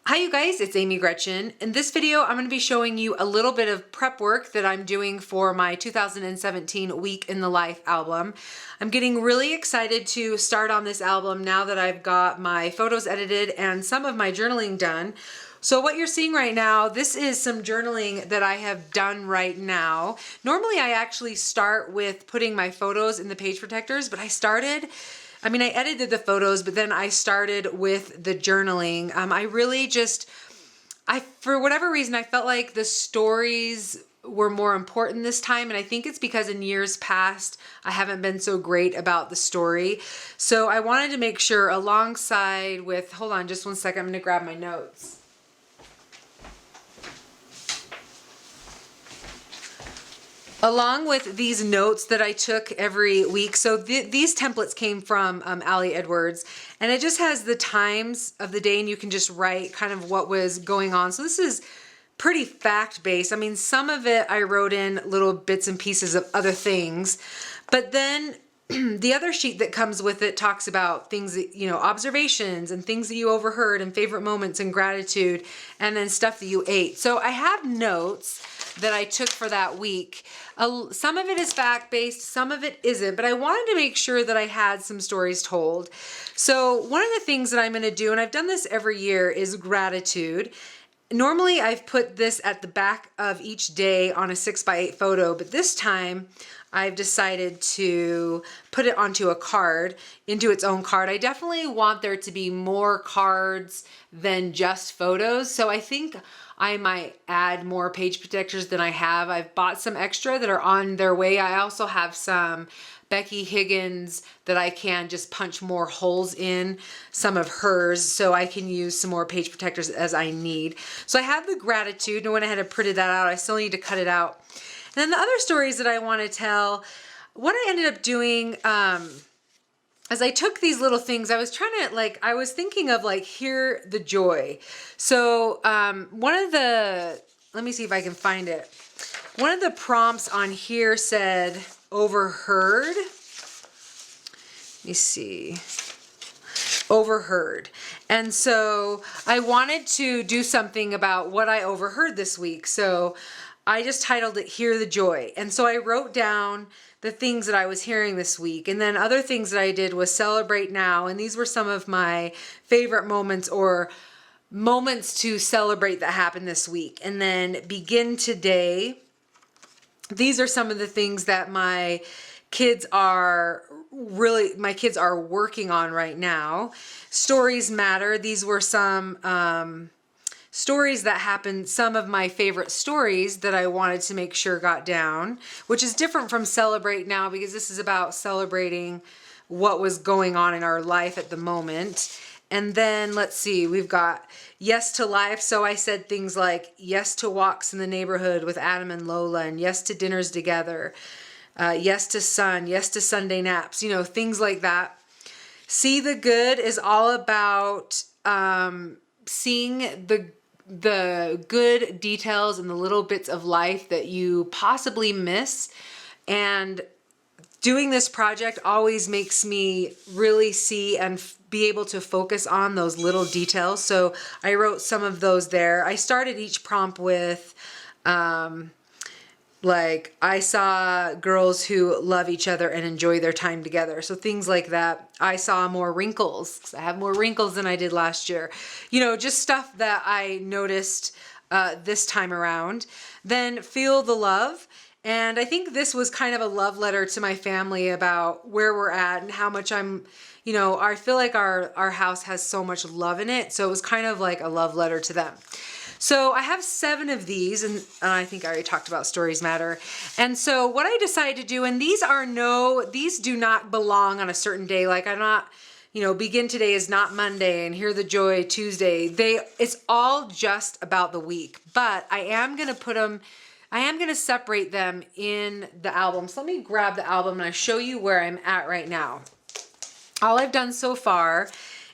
Hi you guys, it's Amy Gretchen. In this video, I'm going to be showing you a little bit of prep work that I'm doing for my 2017 Week in the Life album. I'm getting really excited to start on this album now that I've got my photos edited and some of my journaling done. So what you're seeing right now, this is some journaling that I have done right now. Normally I actually start with putting my photos in the page protectors, but I edited the photos, but then I started with the journaling. For whatever reason, I felt like the stories were more important this time. And I think it's because in years past, I haven't been so great about the story. So I wanted to make sure alongside with, hold on just one second, I'm going to grab my notes. Along with these notes that I took every week, so these templates came from Ali Edwards, and it just has the times of the day, and you can just write kind of what was going on. So this is pretty fact-based. I mean, some of it I wrote in little bits and pieces of other things, but then the other sheet that comes with it talks about things that, observations and things that you overheard and favorite moments and gratitude, and then stuff that you ate. So I have notes that I took for that week. Some of it is fact-based, some of it isn't, but I wanted to make sure that I had some stories told. So one of the things that I'm going to do, and I've done this every year, is gratitude. Normally I've put this at the back of each day on a 6x8 photo, but this time I've decided to put it onto a card, into its own card. I definitely want there to be more cards than just photos, so I think I might add more page protectors than I have. I've bought some extra that are on their way. I also have some Becky Higgins that I can just punch more holes in, some of hers, so I can use some more page protectors as I need. So I have the gratitude, and I went ahead and printed that out. I still need to cut it out. And then the other stories that I want to tell, what I ended up doing, as I took these little things, I was thinking of hear the joy. So let me see if I can find it. One of the prompts on here said overheard. Let me see. Overheard. And so I wanted to do something about what I overheard this week. So I just titled it Hear the Joy. And so I wrote down the things that I was hearing this week. And then other things that I did was celebrate now. And these were some of my favorite moments or moments to celebrate that happened this week. And then begin today. These are some of the things that my kids are working on right now. Stories matter. These were some stories that happened, some of my favorite stories that I wanted to make sure got down, which is different from Celebrate Now because this is about celebrating what was going on in our life at the moment. And then let's see, we've got yes to life. So I said things like yes to walks in the neighborhood with Adam and Lola, and yes to dinners together, yes to sun, yes to Sunday naps, things like that. See the good is all about seeing the good details and the little bits of life that you possibly miss. And doing this project always makes me really see and be able to focus on those little details. So I wrote some of those there. I started each prompt with I saw girls who love each other and enjoy their time together. So things like that. I saw more wrinkles, 'cause I have more wrinkles than I did last year. Just stuff that I noticed this time around. Then feel the love. And I think this was kind of a love letter to my family about where we're at and how much I feel like our house has so much love in it. So it was kind of like a love letter to them. So I have 7 of these, and I think I already talked about Stories Matter. And so what I decided to do, and these do not belong on a certain day. Like I'm not, begin today is not Monday and Hear the Joy Tuesday. It's all just about the week, but I am going to separate them in the album. So let me grab the album and I'll show you where I'm at right now. All I've done so far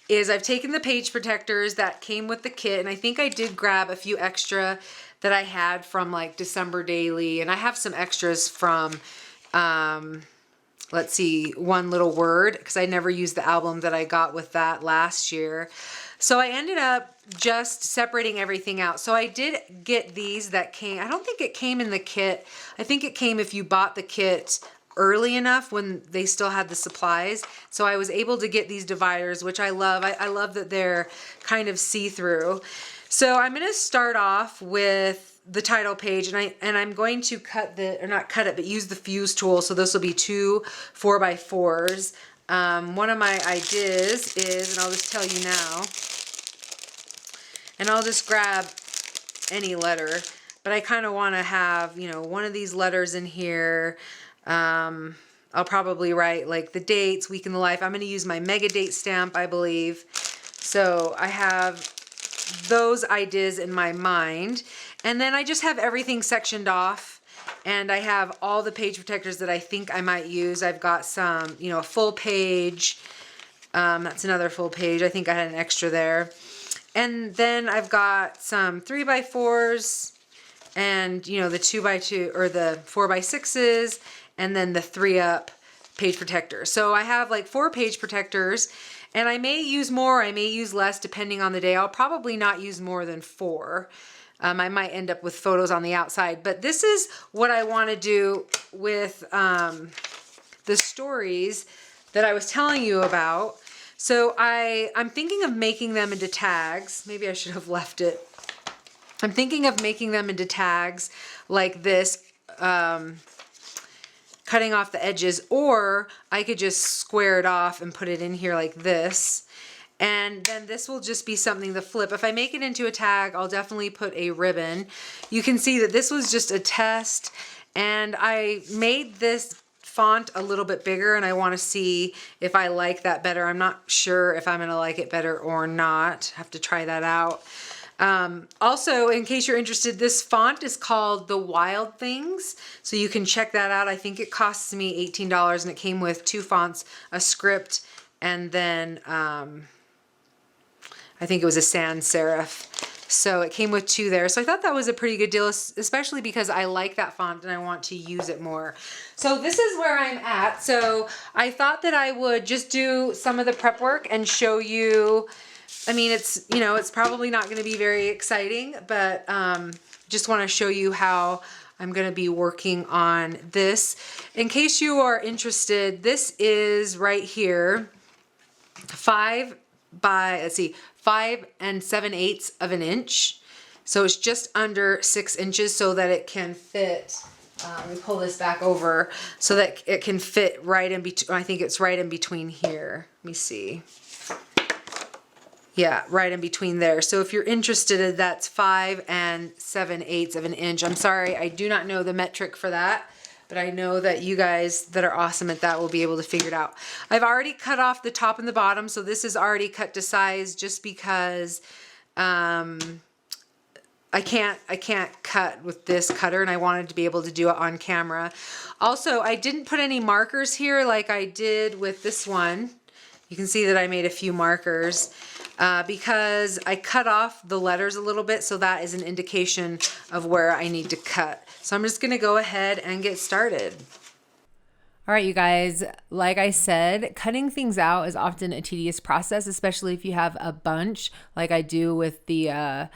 is I've taken the page protectors that came with the kit, and I think I did grab a few extra that I had from December Daily, and I have some extras from let's see, One Little Word, because I never used the album that I got with that last year. So I ended up just separating everything out. So I did get these that came, I don't think it came in the kit. I think it came if you bought the kit early enough when they still had the supplies. So I was able to get these dividers, which I love. I love that they're kind of see-through. So I'm going to start off with the title page, and I'm going to cut or not cut it, but use the fuse tool. So this will be 2 4x4s. One of my ideas is, and I'll just tell you now, and I'll just grab any letter, but I kind of want to have, you know, one of these letters in here. I'll probably write like the dates, week in the life. I'm going to use my mega date stamp, I believe. So I have those ideas in my mind. And then I just have everything sectioned off. And I have all the page protectors that I think I might use. I've got some, you know, a full page. That's another full page. I think I had an extra there. And then I've got some 3x4s and, you know, the 2x2 or the 4x6s, and then the 3-up page protector. So I have like 4 page protectors, and I may use more, I may use less depending on the day. I'll probably not use more than 4. I might end up with photos on the outside, but this is what I want to do with the stories that I was telling you about. So I'm thinking of making them into tags. Maybe I should have left it. I'm thinking of making them into tags like this, cutting off the edges, or I could just square it off and put it in here like this. And then this will just be something to flip. If I make it into a tag, I'll definitely put a ribbon. You can see that this was just a test, and I made this font a little bit bigger, and I want to see if I like that better. I'm not sure if I'm going to like it better or not. Have to try that out. Also, in case you're interested, this font is called The Wild Things, so you can check that out. I think it costs me $18, and it came with 2 fonts, a script, and then I think it was a sans serif. So it came with 2 there. So I thought that was a pretty good deal, especially because I like that font and I want to use it more. So this is where I'm at. So I thought that I would just do some of the prep work and show you. I mean, it's, you know, it's probably not going to be very exciting, but just want to show you how I'm going to be working on this. In case you are interested, this is right here, 5 7/8 of an inch. So it's just under 6 inches so that it can fit. Let me pull this back over so that it can fit right in between. I think it's right in between here. Let me see. Yeah, right in between there. So if you're interested, that's 5 7/8 of an inch. I'm sorry, I do not know the metric for that, but I know that you guys that are awesome at that will be able to figure it out. I've already cut off the top and the bottom, so this is already cut to size just because I can't cut with this cutter, and I wanted to be able to do it on camera. Also, I didn't put any markers here like I did with this one. You can see that I made a few markers because I cut off the letters a little bit, so that is an indication of where I need to cut. So I'm just going to go ahead and get started. All right, you guys, like I said, cutting things out is often a tedious process, especially if you have a bunch like I do with the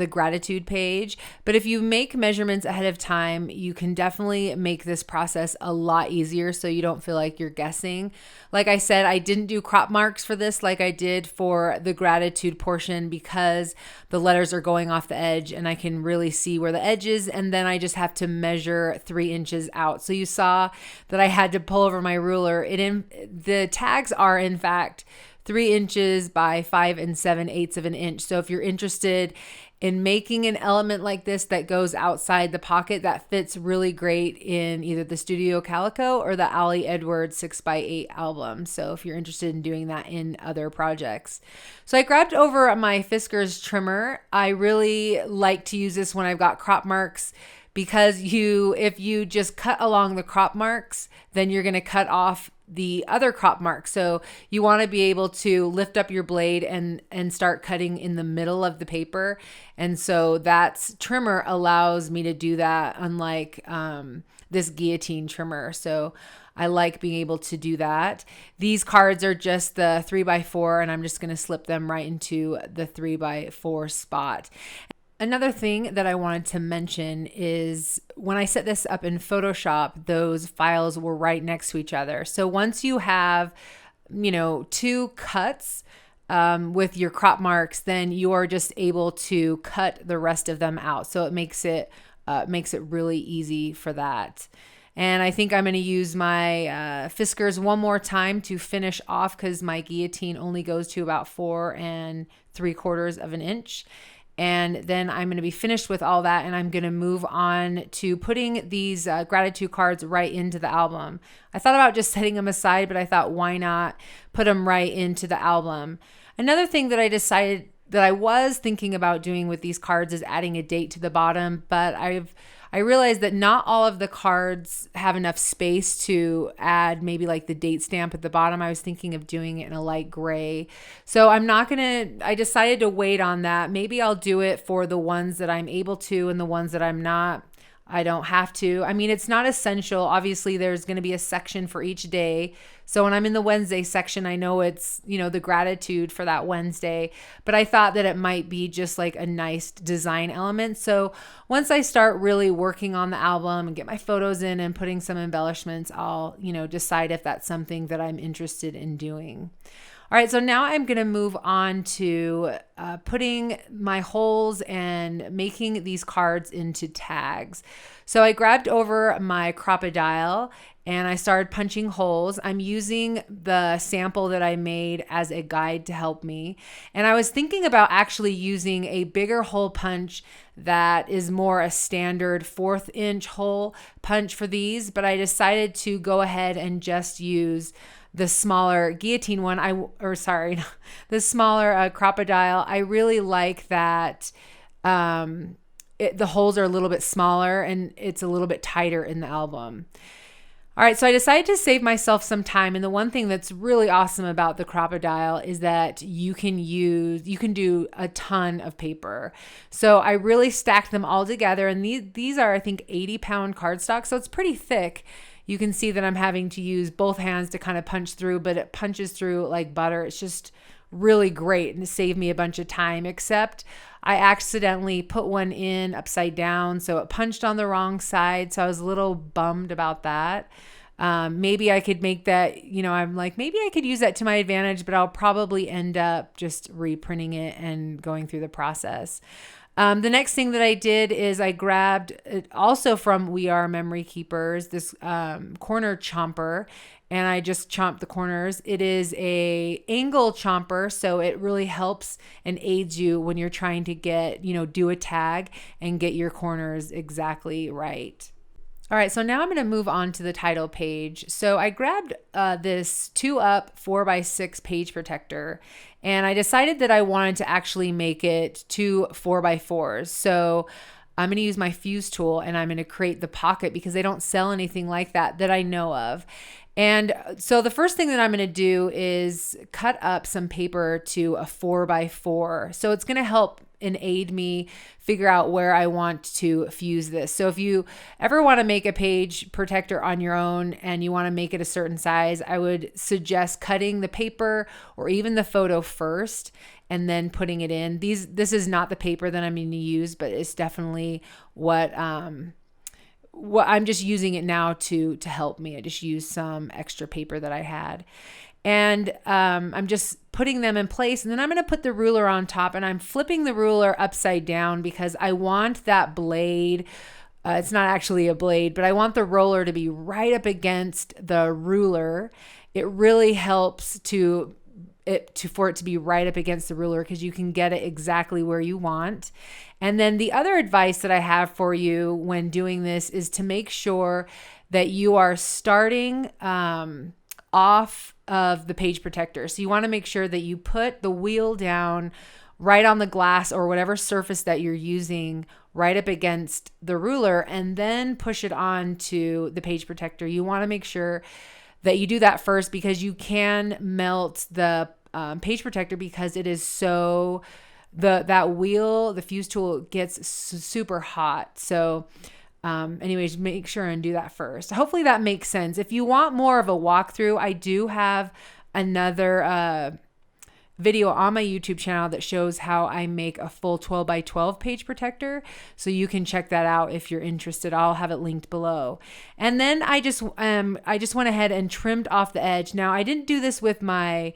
gratitude page. But if you make measurements ahead of time, you can definitely make this process a lot easier so you don't feel like you're guessing. Like I said, I didn't do crop marks for this like I did for the gratitude portion because the letters are going off the edge and I can really see where the edge is, and then I just have to measure 3 inches out. So you saw that I had to pull over my ruler. The tags are in fact 3 inches by 5 7/8 of an inch. So if you're interested in making an element like this that goes outside the pocket, that fits really great in either the Studio Calico or the Ali Edwards 6x8 album. So if you're interested in doing that in other projects. So I grabbed over my Fiskars trimmer. I really like to use this when I've got crop marks, because if you just cut along the crop marks, then you're going to cut off the other crop mark. So you want to be able to lift up your blade and start cutting in the middle of the paper. And so that's trimmer allows me to do that, unlike this guillotine trimmer. So I like being able to do that. These cards are just the 3x4, and I'm just going to slip them right into the 3x4 spot. Another thing that I wanted to mention is when I set this up in Photoshop, those files were right next to each other. So once you have, two cuts with your crop marks, then you are just able to cut the rest of them out. So it makes it really easy for that. And I think I'm going to use my Fiskars one more time to finish off, because my guillotine only goes to about 4 3/4 of an inch. And then I'm going to be finished with all that, and I'm going to move on to putting these gratitude cards right into the album. I thought about just setting them aside, but I thought, why not put them right into the album? Another thing that I decided that I was thinking about doing with these cards is adding a date to the bottom, but I realized that not all of the cards have enough space to add maybe like the date stamp at the bottom. I was thinking of doing it in a light gray. So I decided to wait on that. Maybe I'll do it for the ones that I'm able to, and the ones that I'm not, I don't have to. I mean, it's not essential. Obviously, there's going to be a section for each day. So when I'm in the Wednesday section, I know it's, the gratitude for that Wednesday, but I thought that it might be just like a nice design element. So once I start really working on the album and get my photos in and putting some embellishments, I'll, decide if that's something that I'm interested in doing. All right, so now I'm going to move on to putting my holes and making these cards into tags. So I grabbed over my Crop-A-Dile and I started punching holes. I'm using the sample that I made as a guide to help me. And I was thinking about actually using a bigger hole punch that is more a standard 1/4 inch hole punch for these, but I decided to go ahead and just use the smaller guillotine one, the smaller Crop-A-Dile. I really like that the holes are a little bit smaller and it's a little bit tighter in the album. All right, so I decided to save myself some time. And the one thing that's really awesome about the Crop-A-Dile is that you can do a ton of paper. So I really stacked them all together. And these are, I think, 80-pound cardstock. So it's pretty thick. You can see that I'm having to use both hands to kind of punch through, but it punches through like butter. It's just really great, and it saved me a bunch of time, except I accidentally put one in upside down, so it punched on the wrong side. So I was a little bummed about that. Maybe I could make that, I'm like, maybe I could use that to my advantage, but I'll probably end up just reprinting it and going through the process. The next thing that I did is I grabbed also from We Are Memory Keepers, this corner chomper, and I just chomped the corners. It is a angle chomper, so it really helps and aids you when you're trying to do a tag and get your corners exactly right. All right, so now I'm going to move on to the title page. So I grabbed this 2-up 4x6 page protector, and I decided that I wanted to actually make it 2 4x4s. So I'm going to use my fuse tool, and I'm going to create the pocket because they don't sell anything like that I know of. And so the first thing that I'm going to do is cut up some paper to a 4x4. So it's going to help and aid me figure out where I want to fuse this. So if you ever want to make a page protector on your own and you want to make it a certain size, I would suggest cutting the paper or even the photo first and then putting it in. This is not the paper that I'm going to use, but it's definitely what I'm just using it now to help me. I just used some extra paper that I had. And I'm just putting them in place, and then I'm going to put the ruler on top, and I'm flipping the ruler upside down because I want that blade. It's not actually a blade, but I want the roller to be right up against the ruler. It really helps for it to be right up against the ruler because you can get it exactly where you want. And then the other advice that I have for you when doing this is to make sure that you are starting off of the page protector. So you want to make sure that you put the wheel down right on the glass or whatever surface that you're using right up against the ruler, and then push it on to the page protector. You want to make sure that you do that first, because you can melt the page protector because it is so, that wheel, the fuse tool gets super hot. So anyways, make sure and do that first. Hopefully that makes sense. If you want more of a walkthrough, I do have another video on my YouTube channel that shows how I make a full 12 by 12 page protector. So you can check that out if you're interested. I'll have it linked below. And then I just went ahead and trimmed off the edge. Now I didn't do this with my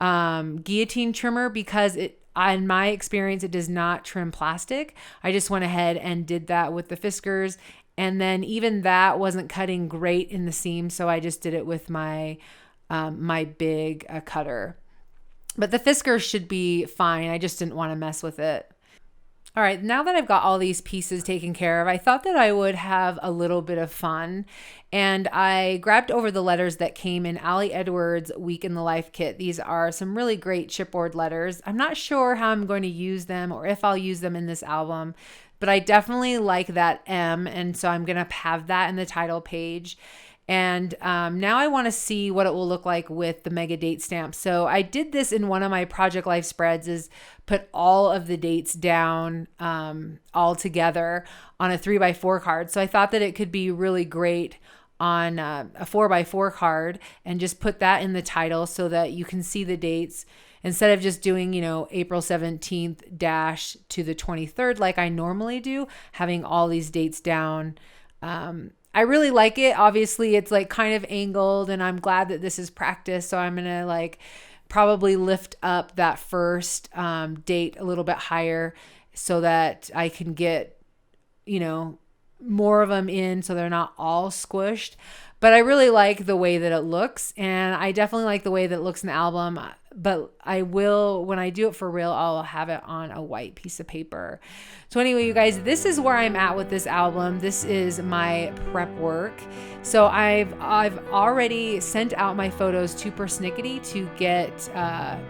guillotine trimmer because in my experience, it does not trim plastic. I just went ahead and did that with the Fiskars. And then even that wasn't cutting great in the seam. So I just did it with my big cutter. But the Fiskars should be fine. I just didn't want to mess with it. All right, now that I've got all these pieces taken care of, I thought that I would have a little bit of fun. And I grabbed over the letters that came in Ali Edwards' Week in the Life kit. These are some really great chipboard letters. I'm not sure how I'm going to use them or if I'll use them in this album, but I definitely like that M. And so I'm going to have that in the title page. And now I want to see what it will look like with the mega date stamp. So I did this in one of my Project Life spreads, is put all of the dates down all together on a 3x4 card. So I thought that it could be really great on a 4x4 card, and just put that in the title so that you can see the dates instead of just doing, April 17th dash to the 23rd like I normally do, having all these dates down. I really like it. Obviously, it's like kind of angled, and I'm glad that this is practice. So I'm going to probably lift up that first date a little bit higher so that I can get, more of them in so they're not all squished. But I really like the way that it looks, and I definitely like the way that it looks in the album. But I will, when I do it for real, I'll have it on a white piece of paper. So anyway, you guys, this is where I'm at with this album. This is my prep work. So I've already sent out my photos to Persnickety to get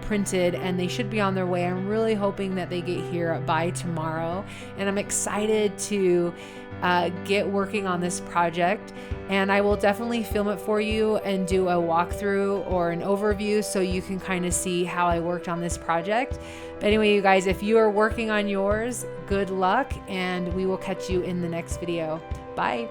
printed, and they should be on their way. I'm really hoping that they get here by tomorrow, and I'm excited to get working on this project. And I will definitely film it for you and do a walkthrough or an overview so you can kind of see how I worked on this project. But anyway, you guys, if you are working on yours, good luck, and we will catch you in the next video. Bye.